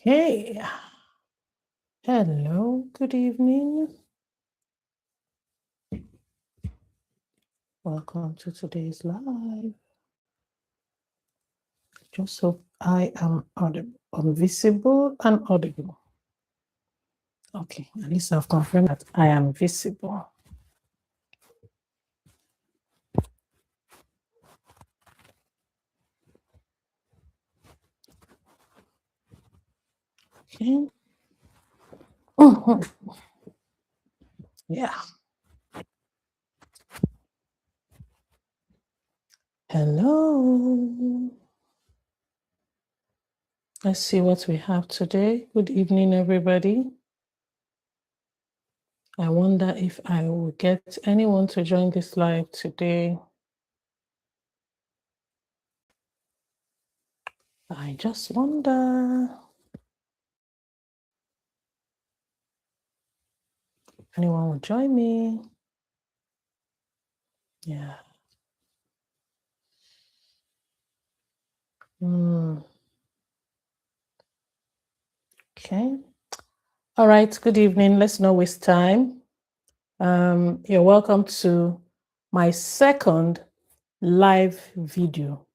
Okay. Hello, good evening. Welcome to today's live. Just so I am visible and audible. Okay, at least I've confirmed that I am visible. Okay. Yeah. Hello. Let's see what we have today. Good evening, everybody. I wonder if I will get anyone to join this live today. I just wonder. Anyone will join me? Yeah. Okay. All right. Good evening. Let's not waste time. You're welcome to my second live video.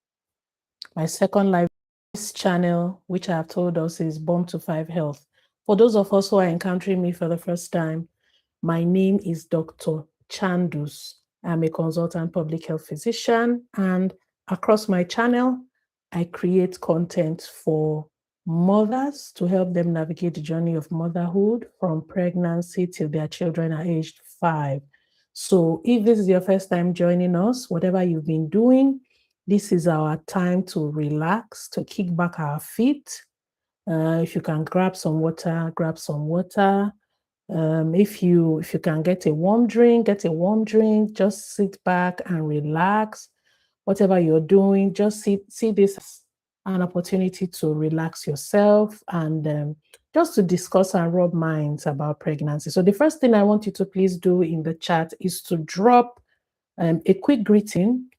My second live channel, which I have told us is Born to 5 Health. For those of us who are encountering me for the first time, my name is Dr. Chandus. I'm a consultant public health physician, and across my channel, I create content for mothers to help them navigate the journey of motherhood from pregnancy till their children are aged 5. So if this is your first time joining us, whatever you've been doing, this is our time to relax, to kick back our feet. If you can grab some water, grab some water. If you can get a warm drink, get a warm drink. Just sit back and relax. Whatever you're doing, just see this as an opportunity to relax yourself and just to discuss and rub minds about pregnancy. So the first thing I want you to please do in the chat is to drop a quick greeting.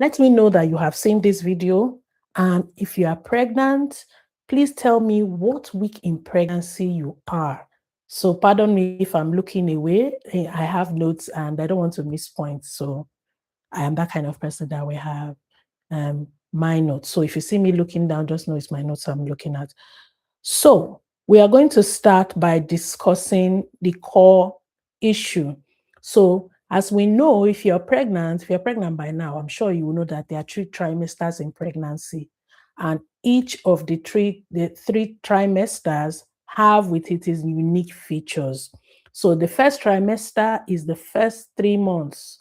Let me know that you have seen this video, and if you are pregnant, please tell me what week in pregnancy you are. So pardon me if I'm looking away. I have notes and I don't want to miss points. So I am that kind of person that will have my notes. So if you see me looking down, just know it's my notes I'm looking at. So we are going to start by discussing the core issue. So as we know, if you're pregnant by now, I'm sure you will know that there are 3 trimesters in pregnancy. And each of the three trimesters have with it its unique features. So the first trimester is the first 3 months,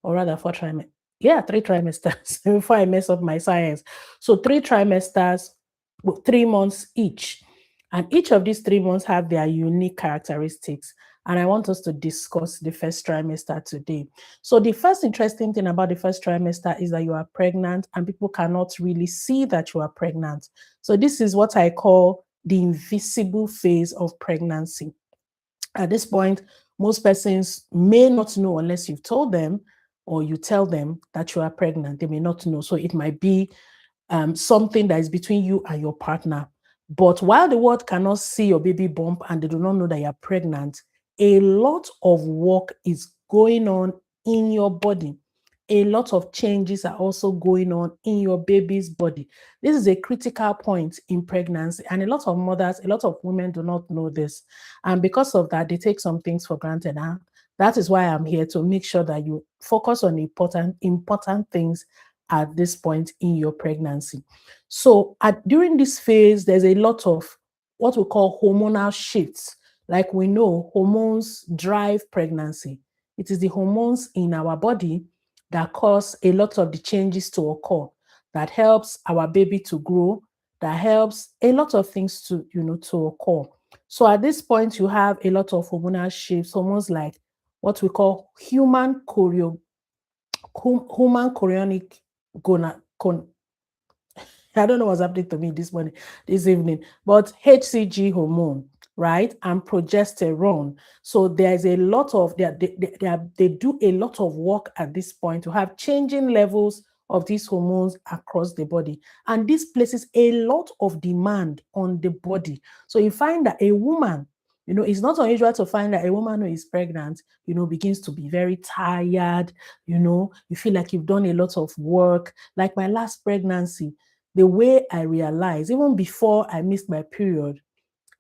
or rather 4 trimesters. Yeah, 3 trimesters before I mess up my science. So 3 trimesters, 3 months each. And each of these 3 months have their unique characteristics. And I want us to discuss the first trimester today. So the first interesting thing about the first trimester is that you are pregnant and people cannot really see that you are pregnant. So this is what I call the invisible phase of pregnancy. At this point, most persons may not know unless you've told them or you tell them that you are pregnant. They may not know. So it might be something that is between you and your partner. But while the world cannot see your baby bump and they do not know that you're pregnant, a lot of work is going on in your body. A lot of changes are also going on in your baby's body. This is a critical point in pregnancy, and a lot of mothers, a lot of women do not know this. And because of that, they take some things for granted. And that is why I'm here to make sure that you focus on important things at this point in your pregnancy. So during this phase, there's a lot of what we call hormonal shifts. Like we know, hormones drive pregnancy. It is the hormones in our body that cause a lot of the changes to occur, that helps our baby to grow, that helps a lot of things to occur. So at this point, you have a lot of hormonal shifts, hormones like what we call human chorionic I don't know what's happening to me this evening, but HCG hormone, right? And progesterone. So there's a lot of, they do a lot of work at this point to have changing levels of these hormones across the body. And this places a lot of demand on the body. So you find that a woman, it's not unusual to find that a woman who is pregnant, begins to be very tired, you feel like you've done a lot of work. Like my last pregnancy, the way I realized, even before I missed my period,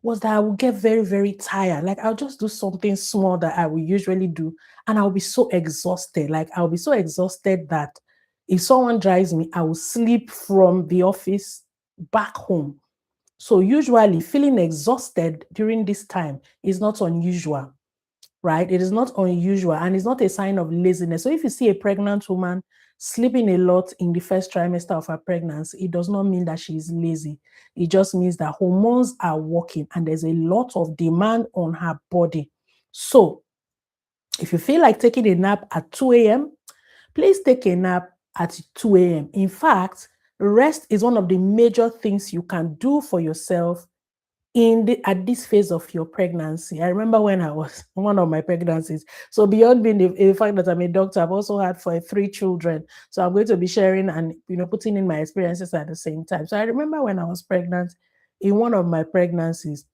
was that I would get very, very tired. Like I'll just do something small that I would usually do, and I'll be so exhausted. Like I'll be so exhausted that if someone drives me, I will sleep from the office back home. So usually feeling exhausted during this time is not unusual, right? It is not unusual, and it's not a sign of laziness. So if you see a pregnant woman sleeping a lot in the first trimester of her pregnancy, it does not mean that she is lazy. It just means that hormones are working and there's a lot of demand on her body. So if you feel like taking a nap at 2 a.m., please take a nap at 2 a.m. In fact, rest is one of the major things you can do for yourself at this phase of your pregnancy. I remember when I was one of my pregnancies. So beyond being the fact that I'm a doctor, I've also had 3 children. So I'm going to be sharing and putting in my experiences at the same time. So I remember when I was pregnant, in one of my pregnancies,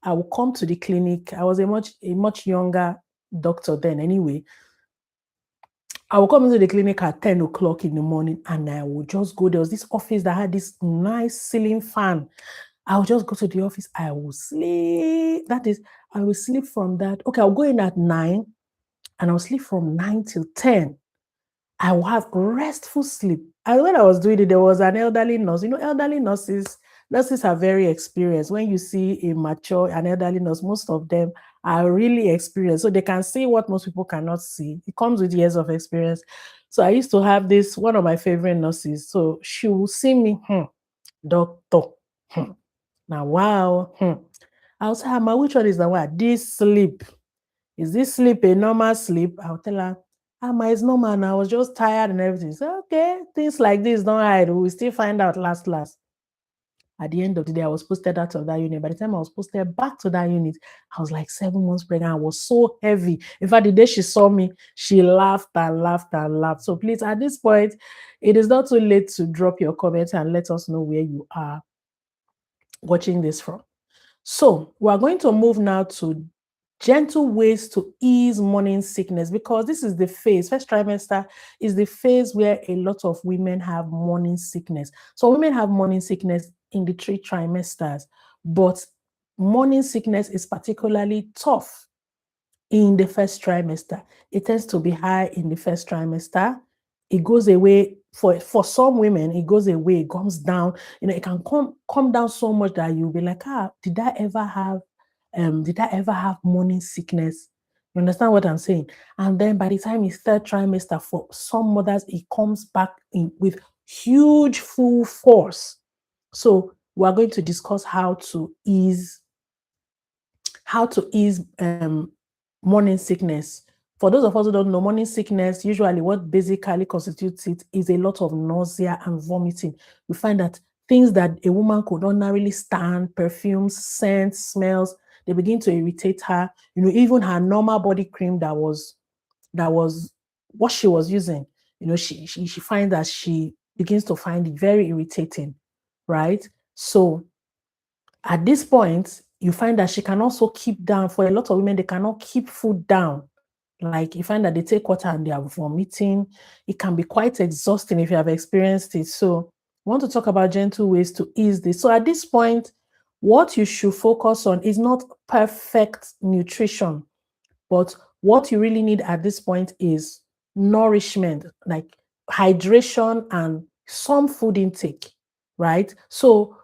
I would come to the clinic. I was a much younger doctor then anyway. I would come into the clinic at 10 o'clock in the morning, and I would just go. There was this office that had this nice ceiling fan. I would just go to the office. I will sleep. That is, I will sleep from that. Okay, I'll go in at 9 and I'll sleep from 9 till 10. I will have restful sleep. And when I was doing it, there was an elderly nurse. Elderly nurses are very experienced. When you see an elderly nurse, most of them are really experienced. So they can see what most people cannot see. It comes with years of experience. So I used to have one of my favorite nurses. So she will see me, doctor. Now, wow. I'll say, Amma, which one is the one? This sleep. Is this sleep a normal sleep? I'll tell her, Amma, it's normal. And I was just tired and everything. So, okay, things like this don't hide. We still find out last. At the end of the day, I was posted out of that unit. By the time I was posted back to that unit, I was like 7 months pregnant. I was so heavy. In fact, the day she saw me, she laughed and laughed and laughed. So please, at this point, it is not too late to drop your comments and let us know where you are watching this from. So we're going to move now to gentle ways to ease morning sickness, because this is the phase, first trimester is the phase where a lot of women have morning sickness. So women have morning sickness in the 3 trimesters, but morning sickness is particularly tough in the first trimester. It tends to be high in the first trimester. It goes away for some women, it goes away, it comes down. It can come down so much that you'll be like, did I ever have morning sickness? You understand what I'm saying? And then by the time it's third trimester, for some mothers, it comes back in with huge full force. So we're going to discuss how to ease morning sickness. For those of us who don't know, morning sickness, usually what basically constitutes it is a lot of nausea and vomiting. We find that things that a woman could ordinarily stand, perfumes, scents, smells, they begin to irritate her. Even her normal body cream that was what she was using, she finds that she begins to find it very irritating, right? So at this point, you find that she can also keep down. For a lot of women, they cannot keep food down. Like you find that they take water and they are vomiting. It can be quite exhausting if you have experienced it. So I want to talk about gentle ways to ease this. So at this point, what you should focus on is not perfect nutrition, but what you really need at this point is nourishment, like hydration and some food intake, right? So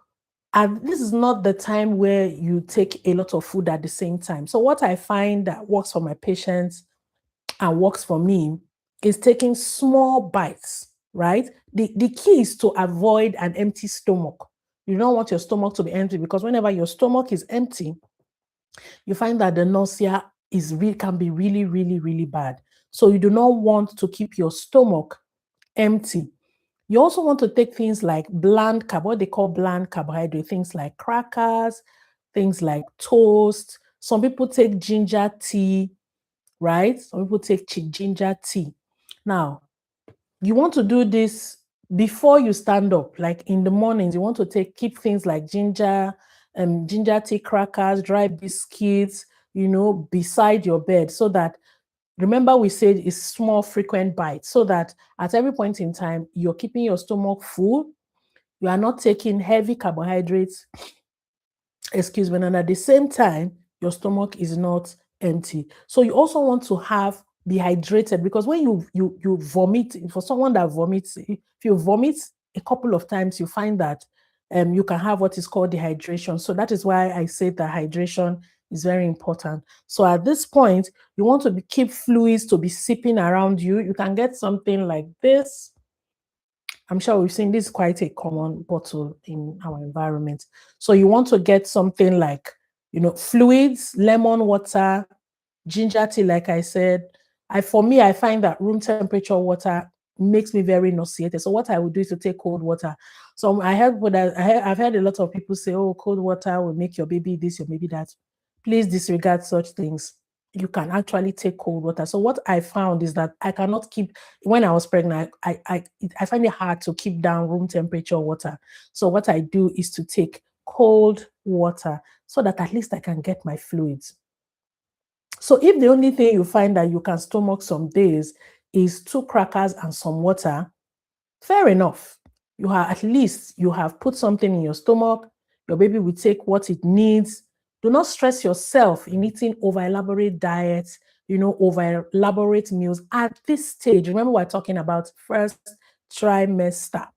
and this is not the time where you take a lot of food at the same time. So what I find that works for my patients and works for me is taking small bites, right? The key is to avoid an empty stomach. You don't want your stomach to be empty, because whenever your stomach is empty, you find that the nausea can be really, really, really bad. So you do not want to keep your stomach empty. You also want to take things like what they call bland carbohydrate, things like crackers, things like toast. Some people take ginger tea, right? Some people take ginger tea. Now, you want to do this before you stand up, like in the mornings, you want to keep things like ginger tea crackers, dry biscuits, beside your bed, so that, remember we said it's small frequent bites, so that at every point in time, you're keeping your stomach full. You are not taking heavy carbohydrates, excuse me, and at the same time, your stomach is not empty. So you also want to be hydrated, because when you vomit, for someone that vomits, if you vomit a couple of times, you find that you can have what is called dehydration. So that is why I say that hydration is very important. So at this point, you want to keep fluids to be sipping around you. You can get something like this. I'm sure we've seen this, quite a common bottle in our environment. So you want to get something like, fluids, lemon water, ginger tea, like I said. For me, I find that room temperature water makes me very nauseated. So what I would do is to take cold water. So I've heard a lot of people say, oh, cold water will make your baby this, your baby that. Please disregard such things. You can actually take cold water. So what I found is that I cannot keep, when I was pregnant, I find it hard to keep down room temperature water. So what I do is to take cold water, so that at least I can get my fluids. So if the only thing you find that you can stomach some days is 2 crackers and some water, fair enough. At least you have put something in your stomach. Your baby will take what it needs. Do not stress yourself in eating over elaborate diets, over elaborate meals at this stage. Remember, we're talking about first trimester.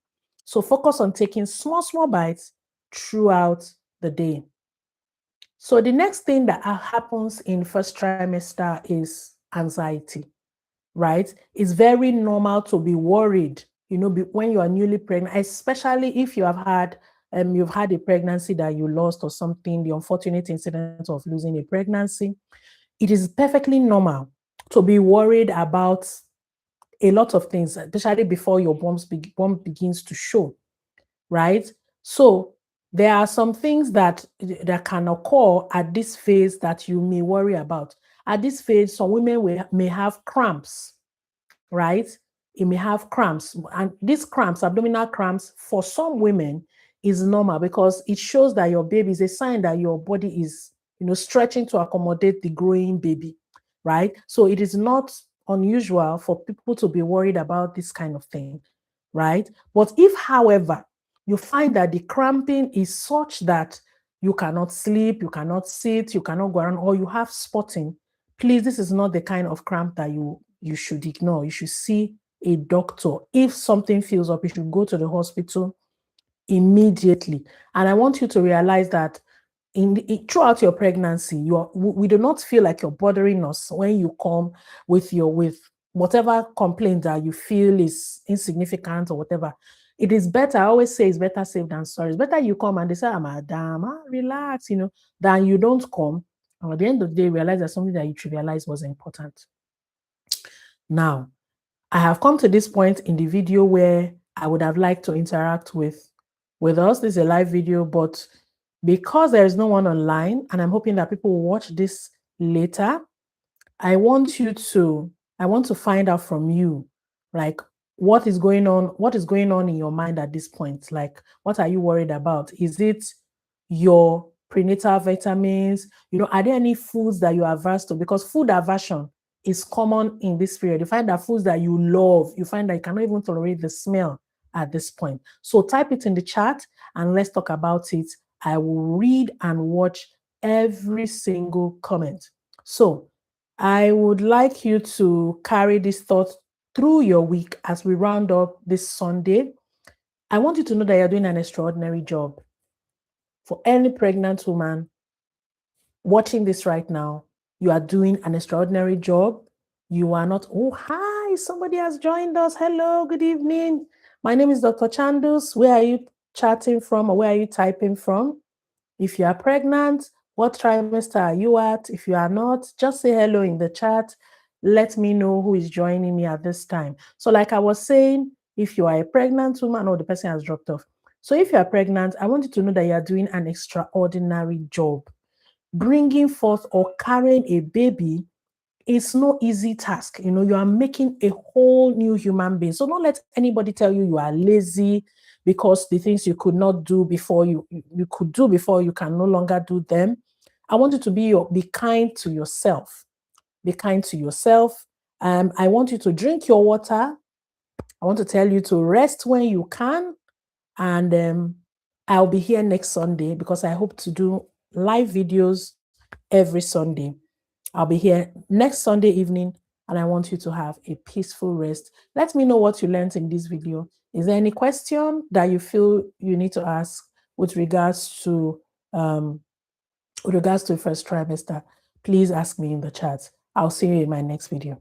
So focus on taking small, small bites throughout the day. So the next thing that happens in first trimester is anxiety, right? It's very normal to be worried, when you are newly pregnant, especially if you've had a pregnancy that you lost or something, the unfortunate incident of losing a pregnancy. It is perfectly normal to be worried about a lot of things, especially before your bump begins to show, right? So there are some things that can occur at this phase that you may worry about. At this phase, some women may have cramps, right? It may have cramps. And these cramps, abdominal cramps, for some women is normal, because it shows that your baby is a sign that your body is, stretching to accommodate the growing baby, right? So it is not unusual for people to be worried about this kind of thing, right? But if, however, you find that the cramping is such that you cannot sleep, you cannot sit, you cannot go around, or you have spotting, please, this is not the kind of cramp that you should ignore. You should see a doctor. If something feels up, you should go to the hospital immediately. And I want you to realize that throughout your pregnancy, we do not feel like you're bothering us when you come with whatever complaint that you feel is insignificant or whatever. It is better, I always say, it's better safe than sorry. It's better you come and they say, madam, relax, than you don't come. And at the end of the day, realize that something that you trivialized was important. Now, I have come to this point in the video where I would have liked to interact with us. This is a live video, but because there is no one online, and I'm hoping that people will watch this later, I want to find out from you, like, what is going on in your mind at this point? Like, what are you worried about? Is it your prenatal vitamins? Are there any foods that you are averse to? Because food aversion is common in this period. You find that foods that you love, you find that you cannot even tolerate the smell at this point. So type it in the chat and let's talk about it. I will read and watch every single comment. So I would like you to carry this thought through your week as we round up this Sunday. I want you to know that you're doing an extraordinary job. For any pregnant woman watching this right now, you are doing an extraordinary job. You are not, oh, hi, somebody has joined us. Hello, good evening. My name is Dr. Chandus. Where are you chatting from, or where are you typing from? If you are pregnant, what trimester are you at? If you are not, just say hello in the chat. Let me know who is joining me at this time. So like I was saying, if you are a pregnant woman, or the person has dropped off. So if you are pregnant, I want you to know that you are doing an extraordinary job. Bringing forth or carrying a baby it's no easy task. You know, you are making a whole new human being. So don't let anybody tell you you are lazy because the things you could not do before you could do before, you can no longer do them. I want you to be kind to yourself. Be kind to yourself. I want you to drink your water. I want to tell you to rest when you can. And I'll be here next Sunday because I hope to do live videos every Sunday. I'll be here next Sunday evening, and I want you to have a peaceful rest. Let me know what you learned in this video. Is there any question that you feel you need to ask with regards to first trimester? Please ask me in the chat. I'll see you in my next video.